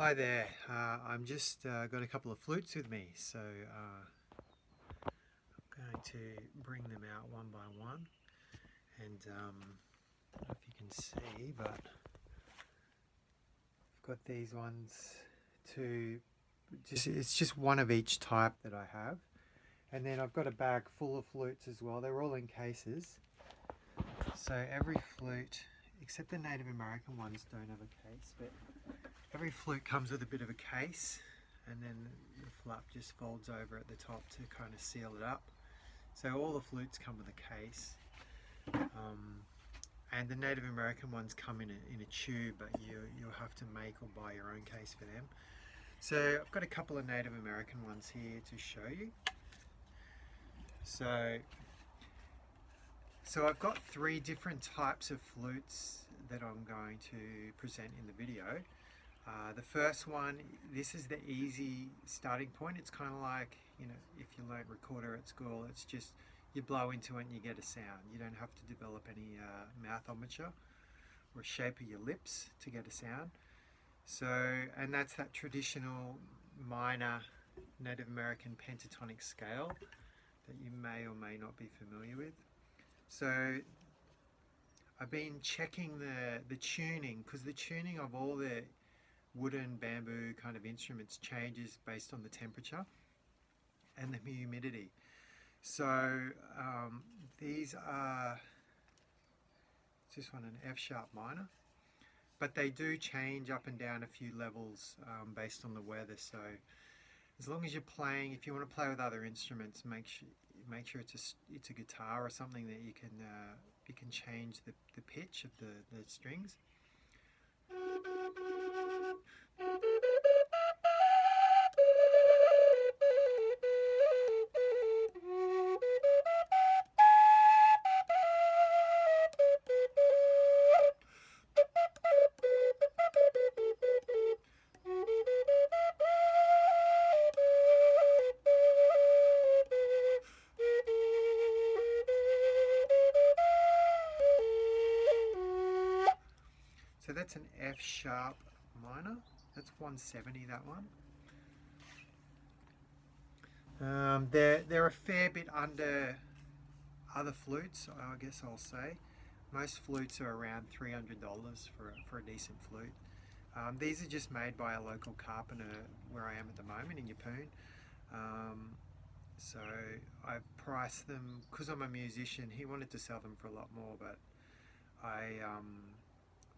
Hi there. I'm just got a couple of flutes with me, so I'm going to bring them out one by one. And I don't know if you can see, but I've got these ones to it's just one of each type that I have. And then I've got a bag full of flutes as well. They're all in cases. So every flute, except the Native American ones, don't have a case, but every flute comes with a bit of a case, and then the flap just folds over at the top to kind of seal it up. So all the flutes come with a case, and the Native American ones come in a tube, but you'll have to make or buy your own case for them. So I've got a couple of Native American ones here to show you. So I've got three different types of flutes that I'm going to present in the video. The first one, this is the easy starting point. It's kind of like, if you learn recorder at school, it's just you blow into it and you get a sound. You don't have to develop any mouth ometer or shape of your lips to get a sound. So, and that's that traditional minor Native American pentatonic scale that you may or may not be familiar with. So I've been checking the tuning, because the tuning of all the wooden bamboo kind of instruments changes based on the temperature and the humidity. So these are this one an F sharp minor, but they do change up and down a few levels based on the weather. So as long as you're playing, if you want to play with other instruments, make sure it's a guitar or something that you can change the pitch of the strings. So that's an F sharp minor. That's 170, that one. They're a fair bit under other flutes, I guess I'll say. Most flutes are around $300 for a decent flute. These are just made by a local carpenter where I am at the moment in Yeppoon. So I've priced them, because I'm a musician, he wanted to sell them for a lot more, but I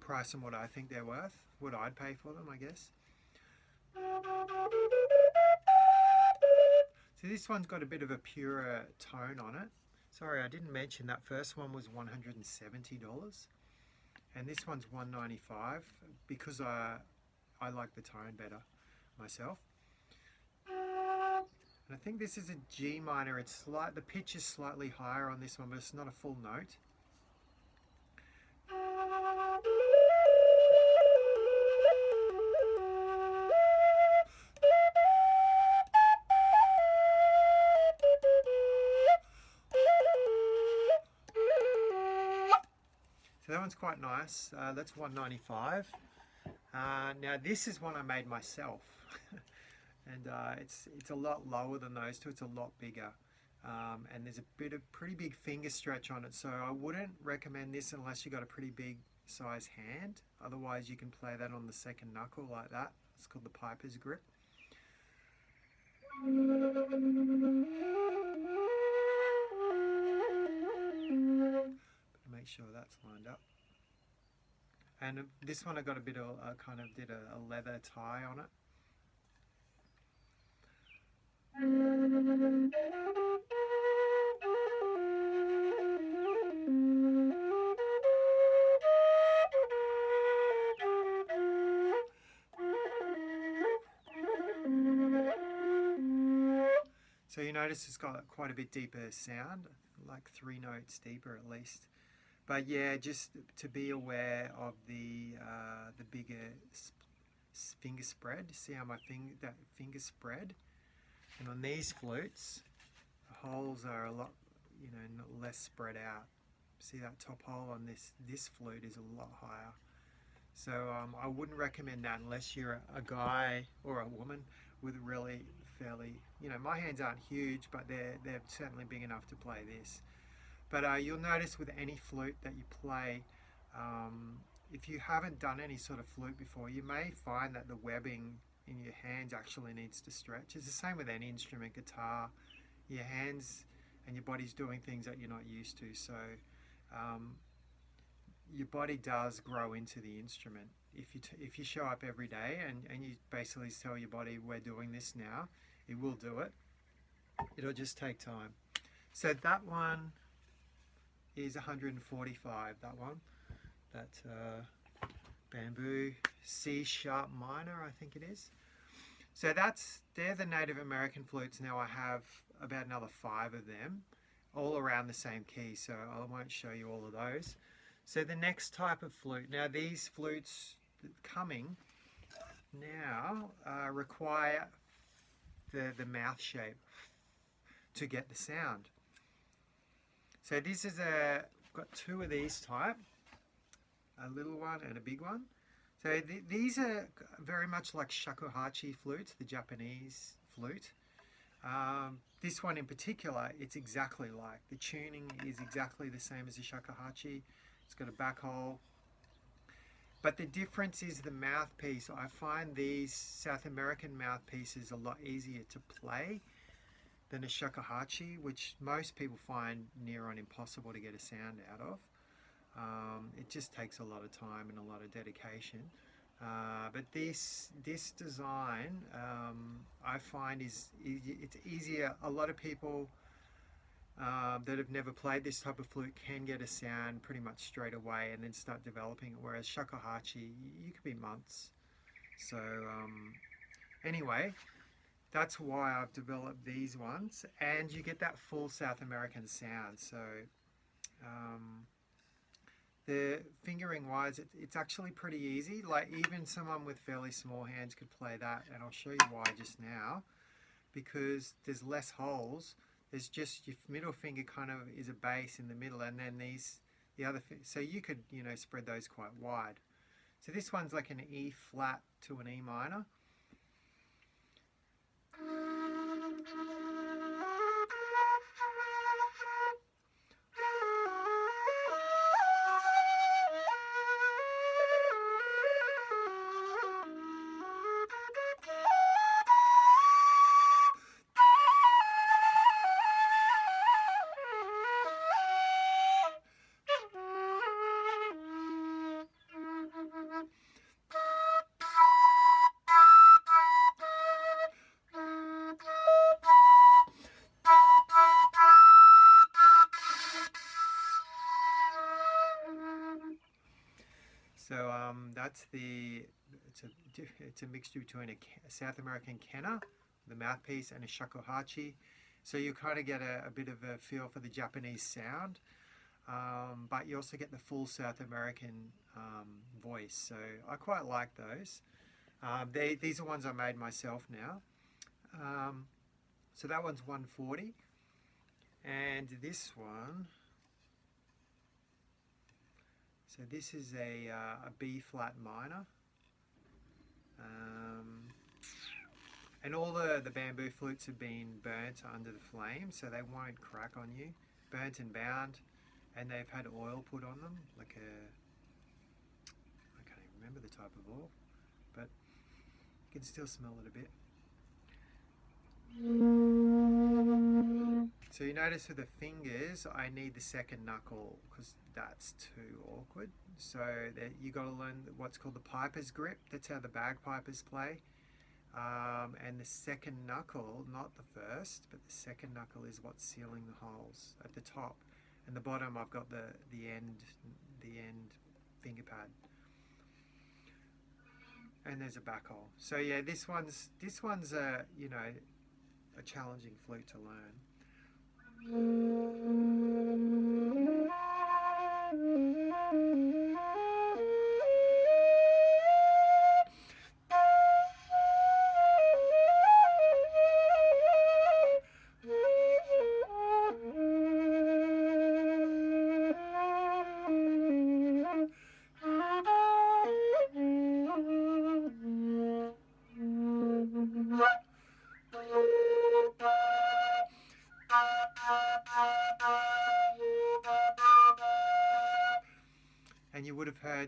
price them what I think they're worth, what I'd pay for them, I guess. So this one's got a bit of a purer tone on it. Sorry, I didn't mention that first one was $170, and this one's $195 because I like the tone better myself. And I think this is a G minor. The pitch is slightly higher on this one, but it's not a full note. So that one's quite nice. That's $195. Now this is one I made myself, and it's a lot lower than those two. It's a lot bigger, and there's a pretty big finger stretch on it. So I wouldn't recommend this unless you got a pretty big size hand. Otherwise, you can play that on the second knuckle like that. It's called the piper's grip. Make sure that's lined up. And this one I got a bit of kind of did a leather tie on it. So you notice it's got quite a bit deeper sound, like 3 notes deeper at least. But yeah, just to be aware of the bigger finger spread. See how that finger spread? And on these flutes, the holes are a lot, less spread out. See that top hole on this flute is a lot higher. So I wouldn't recommend that unless you're a guy or a woman with really fairly, my hands aren't huge, but they're certainly big enough to play this. But you'll notice with any flute that you play, um, if you haven't done any sort of flute before, you may find that the webbing in your hands actually needs to stretch. It's the same with any instrument, guitar. Your hands and your body's doing things that you're not used to. So um, your body does grow into the instrument. If you show up every day and you basically tell your body, we're doing this now, it will do it. It'll just take time. So that one is 145, that one. That bamboo C sharp minor, I think it is. So they're the Native American flutes. Now I have about another 5 of them, all around the same key, so I won't show you all of those. So the next type of flute, now these flutes coming now require the mouth shape to get the sound. So this is got 2 of these type, a little one and a big one. So these are very much like shakuhachi flutes, the Japanese flute. This one in particular, it's exactly like. The tuning is exactly the same as the shakuhachi. It's got a back hole. But the difference is the mouthpiece. I find these South American mouthpieces a lot easier to play than a shakuhachi, which most people find near on impossible to get a sound out of. It just takes a lot of time and a lot of dedication. But this design, I find it's easier. A lot of people that have never played this type of flute can get a sound pretty much straight away and then start developing it, whereas shakuhachi, you could be months. So anyway, that's why I've developed these ones, and you get that full South American sound. So the fingering wise, it's actually pretty easy. Like even someone with fairly small hands could play that, and I'll show you why just now. Because there's less holes. There's just your middle finger kind of is a bass in the middle, and then the other. So you could spread those quite wide. So this one's like an E flat to an E minor. So that's it's a mixture between a South American Quena, the mouthpiece, and a shakuhachi. So you kind of get a bit of a feel for the Japanese sound, but you also get the full South American voice. So I quite like those. These are ones I made myself now. So that one's 140, and this one. So this is a B flat minor, and all the bamboo flutes have been burnt under the flame, so they won't crack on you. Burnt and bound, and they've had oil put on them, like I can't even remember the type of oil, but you can still smell it a bit. So you notice with the fingers, I need the second knuckle because that's too awkward. So that you got to learn what's called the piper's grip. That's how the bagpipers play. And the second knuckle, not the first, but the second knuckle is what's sealing the holes at the top. And the bottom, I've got the end finger pad. And there's a back hole. So yeah, this one's a a challenging flute to learn.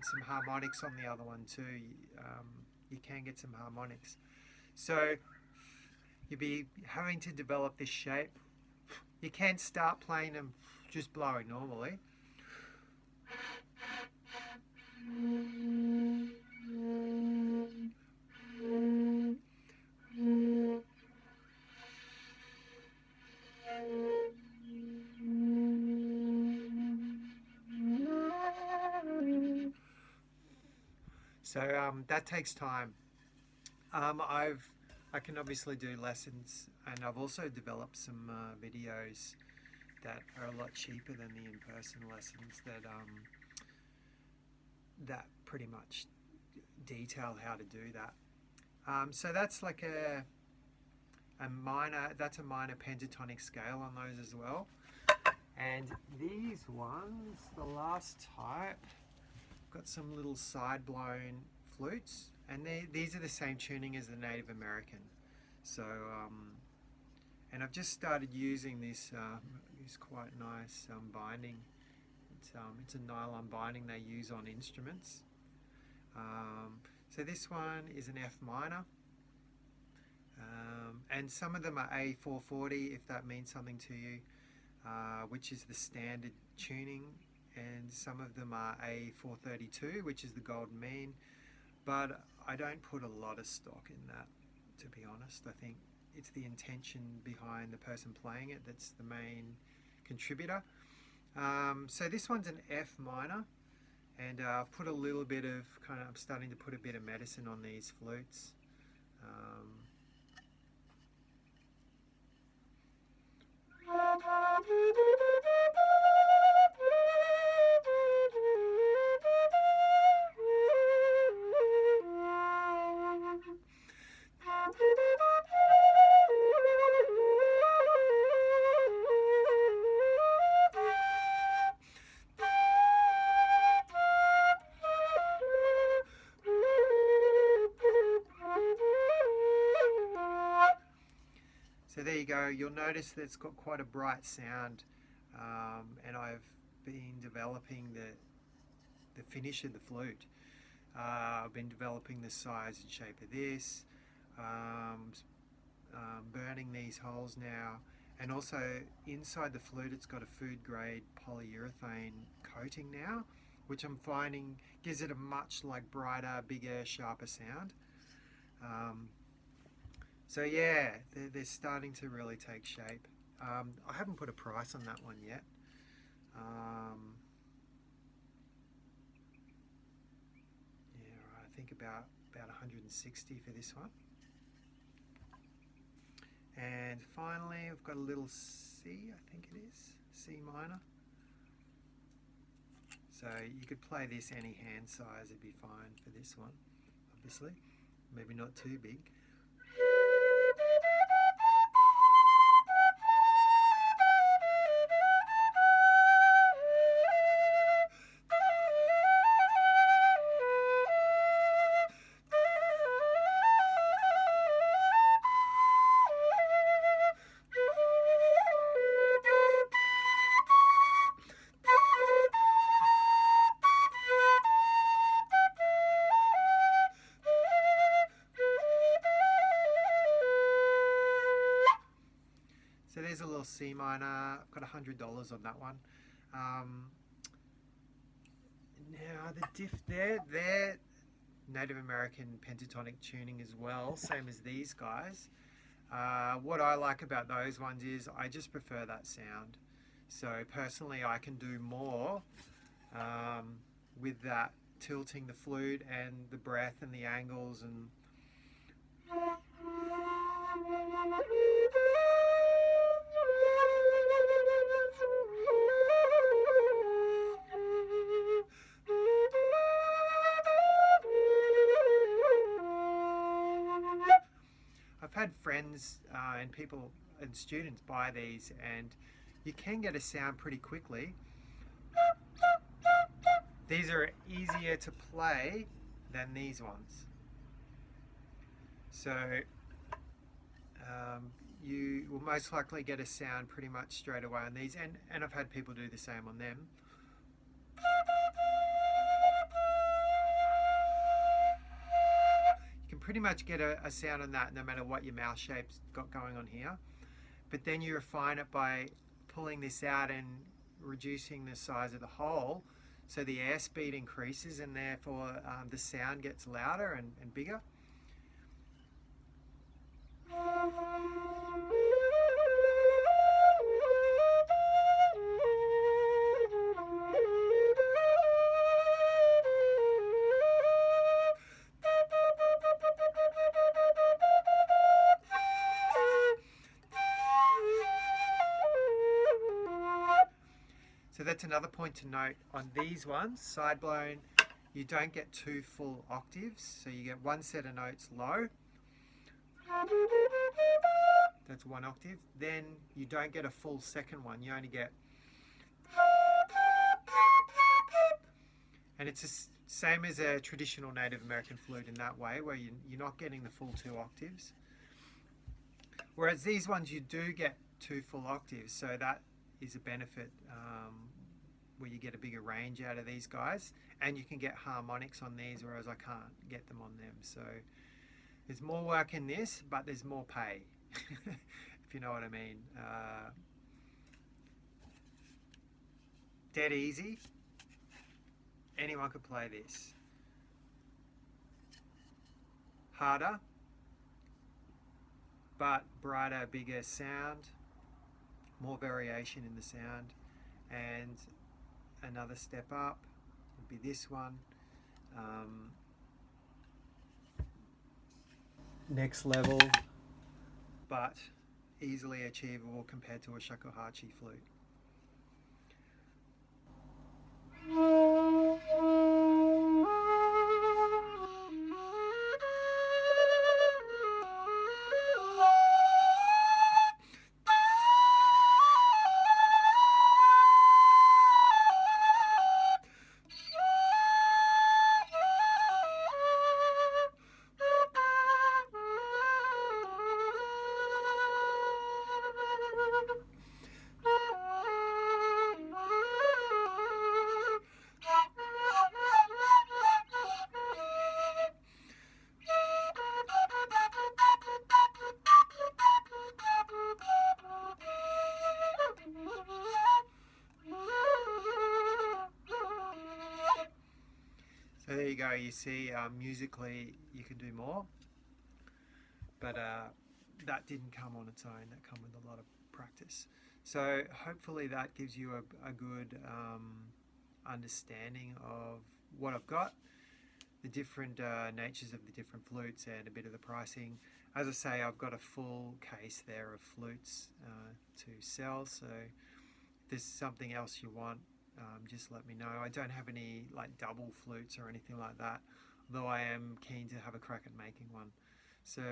get some harmonics on the other one too. You can get some harmonics. So you'll be having to develop this shape. You can start playing them just blowing normally. So that takes time. I can obviously do lessons, and I've also developed some videos that are a lot cheaper than the in-person lessons that pretty much detail how to do that. So that's like a minor pentatonic scale on those as well. And these ones, the last type, got some little side blown flutes, and these are the same tuning as the Native American. So and I've just started using this quite nice binding. It's a nylon binding they use on instruments. So this one is an F minor, and some of them are A440 if that means something to you, which is the standard tuning, and some of them are A432, which is the golden mean, but I don't put a lot of stock in that, to be honest. I think it's the intention behind the person playing it that's the main contributor. So this one's an F minor, and I've put a little bit of I'm starting to put a bit of medicine on these flutes. So there you go. You'll notice that it's got quite a bright sound, and I've been developing the finish of the flute. I've been developing the size and shape of this, burning these holes now, and also inside the flute it's got a food grade polyurethane coating now, which I'm finding gives it a much brighter, bigger, sharper sound. So yeah, they're starting to really take shape. I haven't put a price on that one yet. Yeah, I think about 160 for this one. And finally, I've got a little C, I think it is, C minor. So you could play this any hand size, it'd be fine for this one, obviously. Maybe not too big. So there's a little C minor. I've got $100 on that one. Now the diff, they're Native American pentatonic tuning as well, same as these guys. What I like about those ones is I just prefer that sound. So personally I can do more with that, tilting the flute and the breath and the angles and I've had friends and people and students buy these, and you can get a sound pretty quickly. These are easier to play than these ones. So you will most likely get a sound pretty much straight away on these, and I've had people do the same on them. pretty much get a sound on that no matter what your mouth shape's got going on here. But then you refine it by pulling this out and reducing the size of the hole, so the airspeed increases and therefore the sound gets louder and bigger. So that's another point to note on these ones, side blown, you don't get two full octaves, so you get one set of notes low. That's one octave. Then you don't get a full second one, you only get, and it's the same as a traditional Native American flute in that way, where you're not getting the full two octaves. Whereas these ones you do get two full octaves, so that is a benefit, where you get a bigger range out of these guys, and you can get harmonics on these, whereas I can't get them on them. So there's more work in this, but there's more pay, if you know what I mean. Dead easy. Anyone could play this. Harder, but brighter, bigger sound, more variation in the sound. And another step up would be this one. Next level, but easily achievable compared to a shakuhachi flute. So there you go, you see musically you can do more, but that didn't come on its own, that come with a lot of practice. So hopefully that gives you a good understanding of what I've got, the different natures of the different flutes and a bit of the pricing. As I say, I've got a full case there of flutes to sell, so if there's something else you want, just let me know. I don't have any like double flutes or anything like that, though I am keen to have a crack at making one. So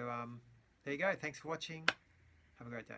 there you go. Thanks for watching. Have a great day.